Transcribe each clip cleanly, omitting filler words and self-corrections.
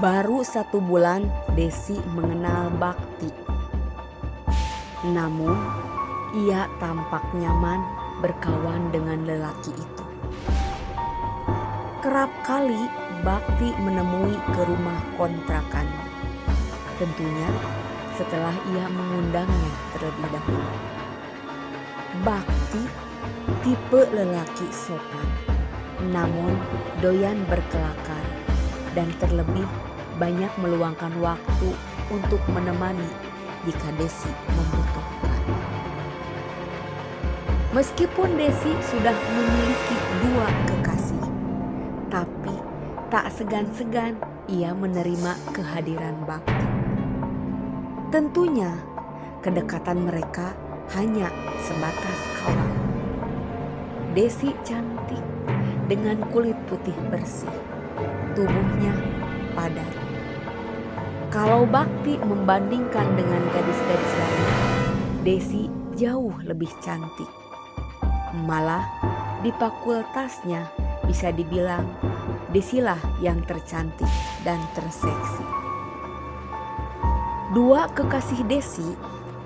Baru 1 bulan Desi mengenal Bakti. Namun ia tampak nyaman berkawan dengan lelaki itu. Kerap kali Bakti menemui ke rumah kontrakan. Tentunya setelah ia mengundangnya terlebih dahulu. Bakti tipe lelaki sopan, namun doyan berkelakar dan terlebih banyak meluangkan waktu untuk menemani jika Desi membutuhkan. Meskipun Desi sudah memiliki 2 kekasih, tapi tak segan-segan ia menerima kehadiran Bakti. Tentunya kedekatan mereka hanya sebatas kawan. Desi cantik dengan kulit putih bersih, tubuhnya padat. Kalau Bakti membandingkan dengan gadis-gadis lain, Desi jauh lebih cantik. Malah di fakultasnya bisa dibilang Desilah yang tercantik dan terseksi. 2 kekasih Desi,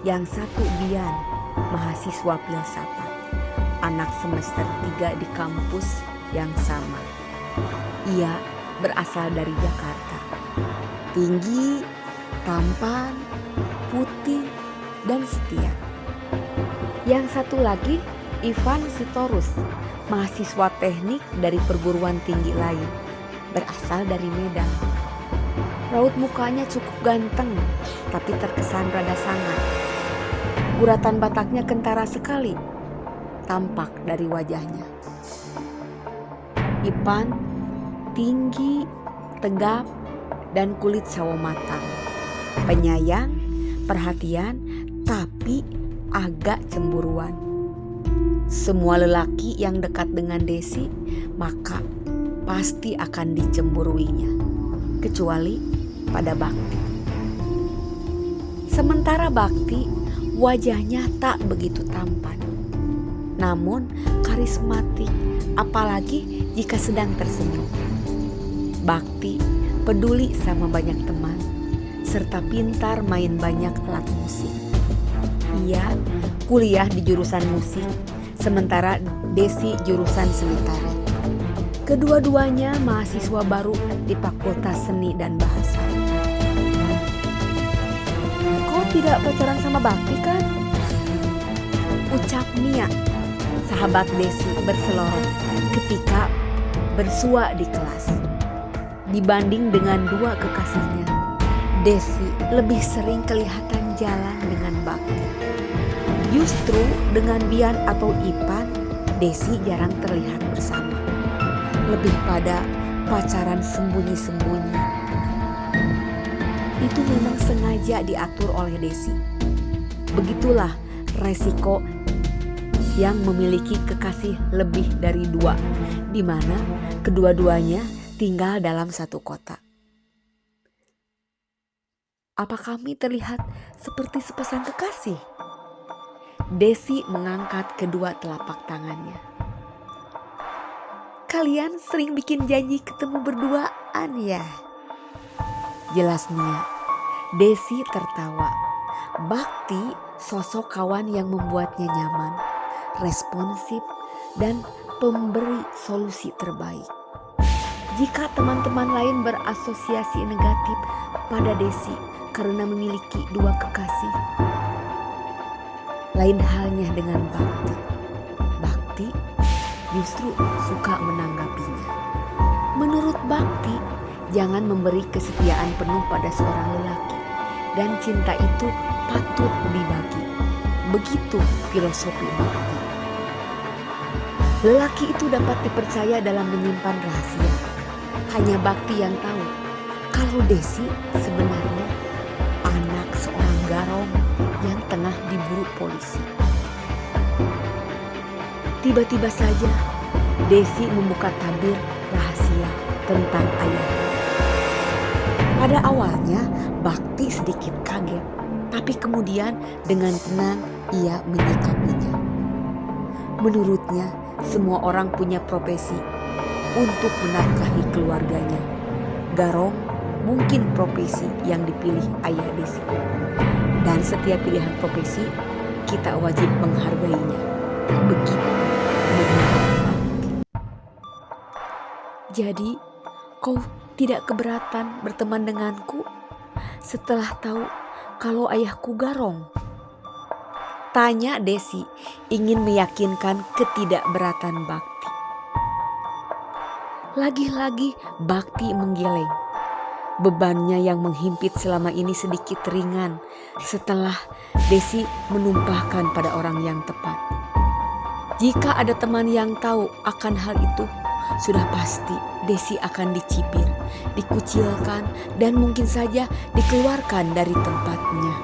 yang satu Bian, mahasiswa filsafat, anak semester 3 di kampus yang sama. Ia berasal dari Jakarta. Tinggi, tampan, putih, dan setia. Yang satu lagi Ivan Sitorus, mahasiswa teknik dari perguruan tinggi lain, berasal dari Medan. Raut mukanya cukup ganteng, tapi terkesan rada sangat. Guratan Bataknya kentara sekali, tampak dari wajahnya. Ipan tinggi, tegap, dan kulit sawo matang. Penyayang, perhatian, tapi agak cemburuan. Semua lelaki yang dekat dengan Desi maka pasti akan dicemburuinya, kecuali pada Bakti. Sementara Bakti wajahnya tak begitu tampan, namun karismatik, apalagi jika sedang tersenyum. Bakti peduli sama banyak teman, serta pintar main banyak alat musik. Ia kuliah di jurusan musik, sementara Desi jurusan seni tari. Kedua-duanya mahasiswa baru di Fakultas Seni dan Bahasa. Kau tidak pacaran sama Bakti kan? Ucap Nia, sahabat Desi berseloroh ketika bersua di kelas. Dibanding dengan 2 kekasihnya, Desi lebih sering kelihatan jalan dengan Bakti. Justru dengan Bian atau Ipan, Desi jarang terlihat bersama. Lebih pada pacaran sembunyi-sembunyi. Itu memang sengaja diatur oleh Desi. Begitulah resiko yang memiliki kekasih lebih dari 2, di mana kedua-duanya tinggal dalam satu kota. Apa kami terlihat seperti sepasang kekasih? Desi mengangkat kedua telapak tangannya. Kalian sering bikin janji ketemu berduaan ya? Jelas Nia. Desi tertawa. Bakti sosok kawan yang membuatnya nyaman, responsif, dan pemberi solusi terbaik. Jika teman-teman lain berasosiasi negatif pada Desi karena memiliki 2 kekasih, lain halnya dengan Bakti. Bakti justru suka menanggapinya. Menurut Bakti, jangan memberi kesetiaan penuh pada seorang lelaki, dan cinta itu patut dibagi. Begitu filosofi Bakti. Lelaki itu dapat dipercaya dalam menyimpan rahasia. Hanya Bakti yang tahu kalau Desi sebenarnya anak seorang garong yang tengah diburu polisi. Tiba-tiba saja Desi membuka tabir rahasia tentang ayahnya. Pada awalnya Bakti sedikit kaget, tapi kemudian dengan tenang ia menyikapinya. Menurutnya semua orang punya profesi untuk menafkahi keluarganya. Garong mungkin profesi yang dipilih ayah Desi. Dan setiap pilihan profesi kita wajib menghargainya. Begitu menurut Bakti. Jadi kau tidak keberatan berteman denganku setelah tahu kalau ayahku garong? Tanya Desi ingin meyakinkan ketidakberatan Bakti. Lagi-lagi Bakti menggeleng. Bebannya yang menghimpit selama ini sedikit ringan setelah Desi menumpahkan pada orang yang tepat. Jika ada teman yang tahu akan hal itu, sudah pasti Desi akan dicibir, dikucilkan, dan mungkin saja dikeluarkan dari tempatnya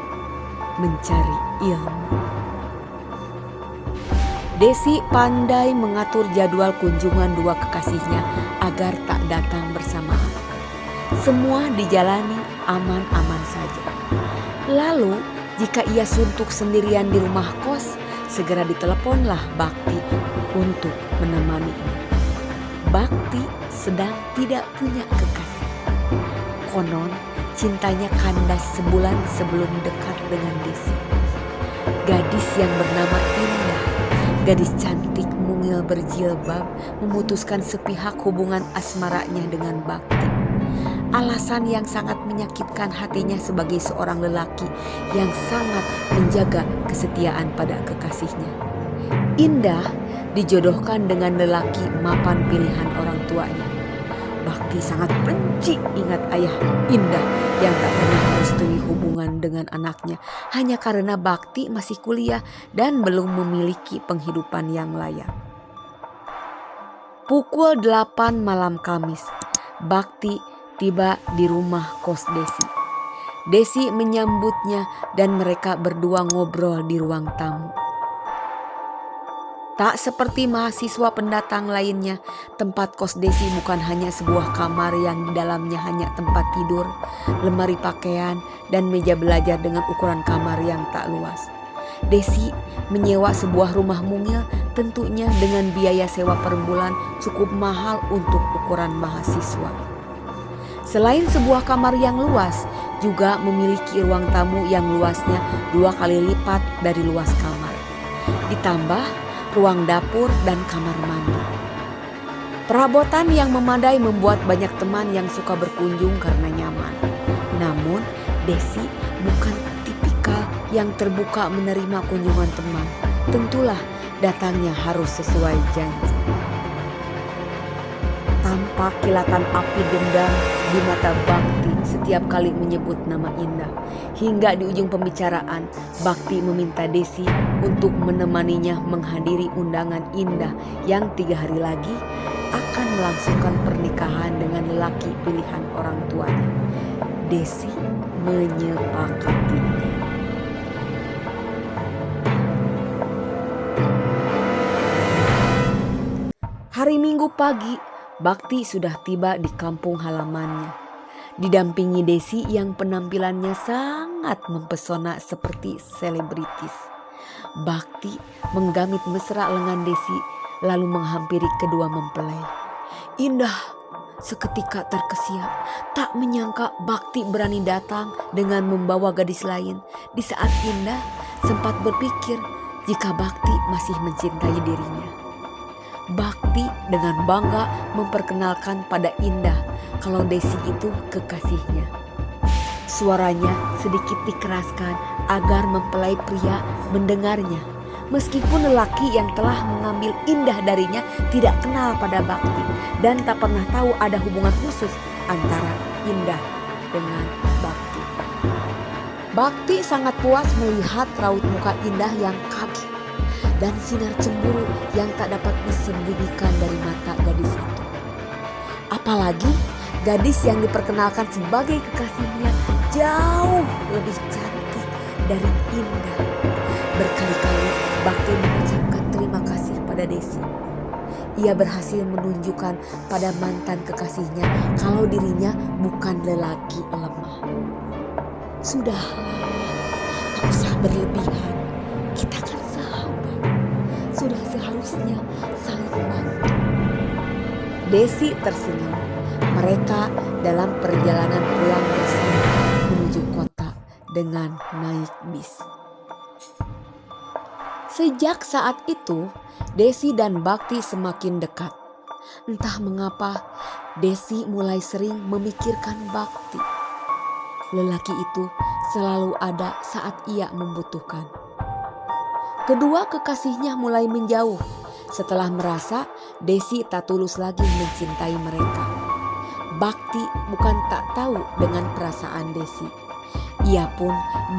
mencari ilmu. Desi pandai mengatur jadwal kunjungan dua kekasihnya agar tak datang bersamaan. Semua dijalani aman-aman saja. Lalu jika ia suntuk sendirian di rumah kos, segera diteleponlah Bakti untuk menemaninya. Bakti sedang tidak punya kekasih. Konon cintanya kandas sebulan sebelum dekat dengan Desi. Gadis yang bernama Indah, gadis cantik mungil berjilbab, memutuskan sepihak hubungan asmaranya dengan Bakti. Alasan yang sangat menyakitkan hatinya sebagai seorang lelaki yang sangat menjaga kesetiaan pada kekasihnya. Indah dijodohkan dengan lelaki mapan pilihan orang tuanya. Bakti sangat benci ingat ayah Indah yang tak pernah merestui hubungan dengan anaknya hanya karena Bakti masih kuliah dan belum memiliki penghidupan yang layak. Pukul 8 malam Kamis, Bakti tiba di rumah kos Desi. Desi menyambutnya dan mereka berdua ngobrol di ruang tamu. Tak seperti mahasiswa pendatang lainnya, tempat kos Desi bukan hanya sebuah kamar yang di dalamnya hanya tempat tidur, lemari pakaian, dan meja belajar dengan ukuran kamar yang tak luas. Desi menyewa sebuah rumah mungil, tentunya dengan biaya sewa per bulan cukup mahal untuk ukuran mahasiswa. Selain sebuah kamar yang luas, juga memiliki ruang tamu yang luasnya 2 kali lipat dari luas kamar. Ditambah ruang dapur dan kamar mandi. Perabotan yang memadai membuat banyak teman yang suka berkunjung karena nyaman. Namun, Desi bukan tipikal yang terbuka menerima kunjungan teman. Tentulah datangnya harus sesuai janji. Tampak kilatan api dendam di mata Bakti setiap kali menyebut nama Indah. Hingga di ujung pembicaraan, Bakti meminta Desi untuk menemaninya menghadiri undangan Indah yang 3 hari lagi akan melangsungkan pernikahan dengan lelaki pilihan orang tuanya. Desi menyepakatinya. Hari Minggu pagi, Bakti sudah tiba di kampung halamannya. Didampingi Desi yang penampilannya sangat mempesona seperti selebritis. Bakti menggamit mesra lengan Desi lalu menghampiri kedua mempelai. Indah seketika terkesiap, tak menyangka Bakti berani datang dengan membawa gadis lain di saat Indah sempat berpikir jika Bakti masih mencintai dirinya. Bakti dengan bangga memperkenalkan pada Indah kalau Desi itu kekasihnya. Suaranya sedikit dikeraskan agar mempelai pria mendengarnya. Meskipun lelaki yang telah mengambil Indah darinya tidak kenal pada Bakti dan tak pernah tahu ada hubungan khusus antara Indah dengan Bakti. Bakti sangat puas melihat raut muka Indah yang kaget dan sinar cemburu yang tak dapat disembunyikan dari mata gadis itu. Apalagi gadis yang diperkenalkan sebagai kekasihnya jauh lebih cantik dari Indah. Berkali-kali Bakti mengucapkan terima kasih pada Desi. Ia berhasil menunjukkan pada mantan kekasihnya kalau dirinya bukan lelaki lemah. Sudahlah, tak usah berlebihan. Kita kan sahabat. Sudah seharusnya saling membantu. Desi tersenyum. Mereka dalam perjalanan pulang bersama menuju kota dengan naik bis. Sejak saat itu, Desi dan Bakti semakin dekat. Entah mengapa, Desi mulai sering memikirkan Bakti. Lelaki itu selalu ada saat ia membutuhkan. Kedua kekasihnya mulai menjauh setelah merasa Desi tak tulus lagi mencintai mereka. Bakti bukan tak tahu dengan perasaan Desi. Ia pun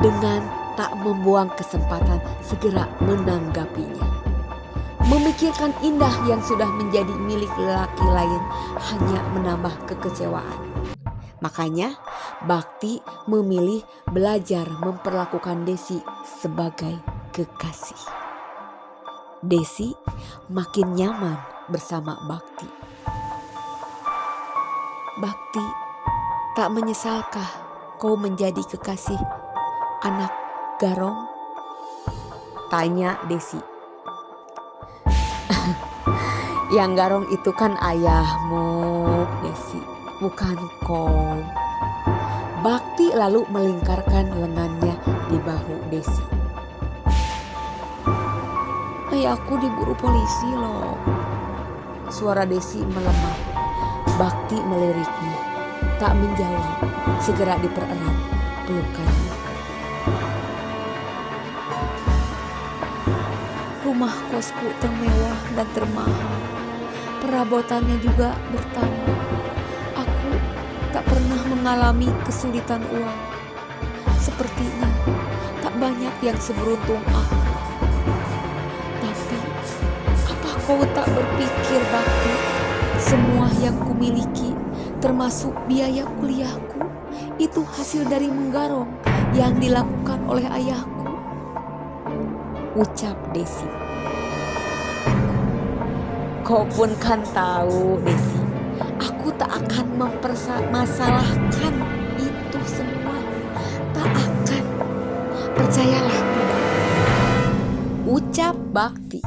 dengan tak membuang kesempatan segera menanggapinya. Memikirkan indah yang sudah menjadi milik lelaki lain hanya menambah kekecewaan. Makanya Bakti memilih belajar memperlakukan Desi sebagai kekasih. Desi makin nyaman bersama Bakti. Bakti, tak menyesalkah kau menjadi kekasih anak Garong? Tanya Desi. Yang Garong itu kan ayahmu, Desi, bukan kau. Bakti lalu melingkarkan lengannya di bahu Desi. Ayahku diburu polisi loh. Suara Desi melemah. Bakti meliriknya, tak menjawab, segera dipererat pelukannya. Rumah kosku termewah dan termahal. Perabotannya juga bertambah. Aku tak pernah mengalami kesulitan uang. Sepertinya tak banyak yang seberuntung aku. Tapi apa kau tak berpikir, Bakti, semua yang kumiliki termasuk biaya kuliahku itu hasil dari menggarong yang dilakukan oleh ayahku? Ucap Desi. Kau pun kan tahu, Desi, aku tak akan mempermasalahkan itu semua. Tak akan. Percayalah padaku. Ucap Bakti,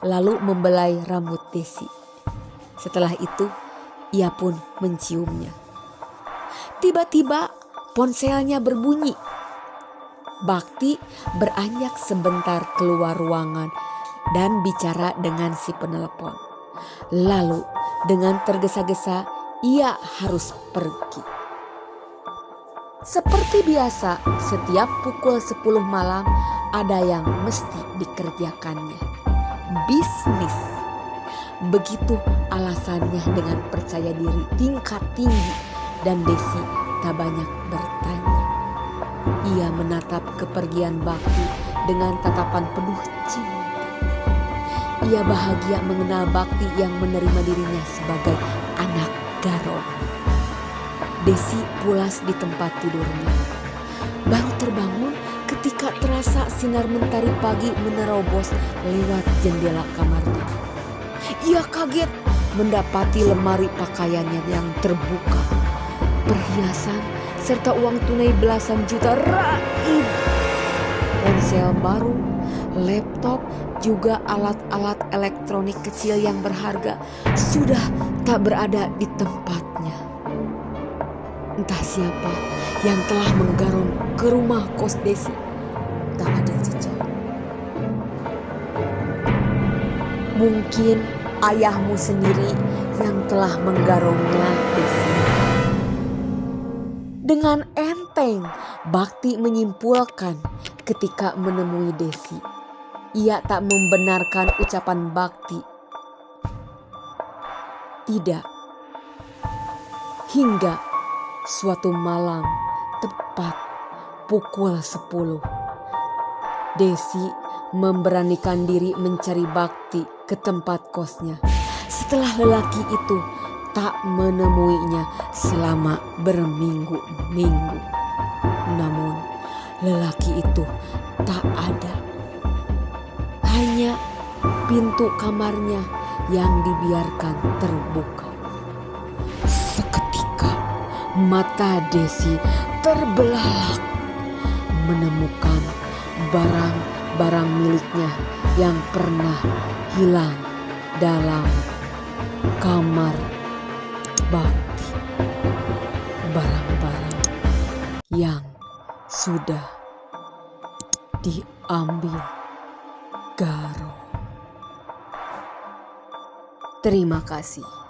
lalu membelai rambut Desi. Setelah itu, ia pun menciumnya. Tiba-tiba ponselnya berbunyi. Bakti beranjak sebentar keluar ruangan dan bicara dengan si penelepon. Lalu dengan tergesa-gesa ia harus pergi. Seperti biasa, setiap pukul 10 malam ada yang mesti dikerjakannya. Bisnis. Begitu alasannya dengan percaya diri tingkat tinggi dan Desi tak banyak bertanya. Ia menatap kepergian Bakti dengan tatapan penuh cinta. Ia bahagia mengenal Bakti yang menerima dirinya sebagai anak Garong. Desi pulas di tempat tidurnya. Baru terbangun ketika terasa sinar mentari pagi menerobos lewat jendela kamarnya. Ia kaget mendapati lemari pakaiannya yang terbuka. Perhiasan serta uang tunai belasan juta raib. Ponsel baru, laptop, juga alat-alat elektronik kecil yang berharga sudah tak berada di tempatnya. Entah siapa yang telah menggarong ke rumah kos Desi. Tak ada jejak. Mungkin ayahmu sendiri yang telah menggarongnya, Desi. Dengan enteng, Bakti menyimpulkan ketika menemui Desi. Ia tak membenarkan ucapan Bakti. Tidak. Hingga suatu malam tepat pukul 10, Desi memberanikan diri mencari Bakti ke tempat kosnya. Setelah lelaki itu tak menemuinya selama berminggu-minggu. Namun lelaki itu tak ada. Hanya pintu kamarnya yang dibiarkan terbuka. Seketika mata Desi terbelalak menemukan barang-barang miliknya yang pernah hilang dalam kamar Bakti. yang sudah diambil Garo. Terima kasih.